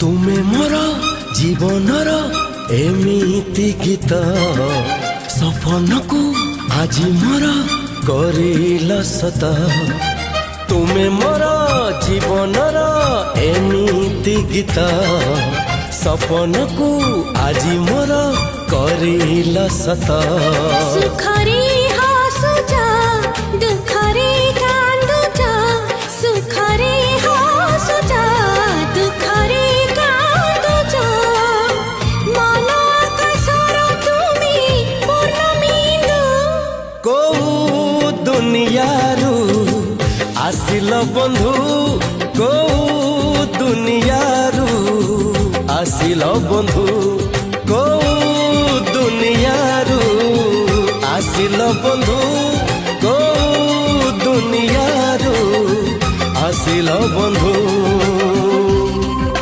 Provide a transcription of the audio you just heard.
तुमे मोर जीवनर एमिति गीत सपन को आज मोर करिल सत। तुमे मोर जीवनर एमिति गीत सपन को आज मोर करिल सत। सुखरे हासुजा दुखरे कांदुजा सुखरे हासुजा दुखरे कांदुजा मन आकाशर तुमी पूर्णमिंदु। को दुनियारू आसिल बंधु को दुनियारू आसिल बंधु को दुनियारू आसिल बंधु को दुनियारू आसिल बंधु।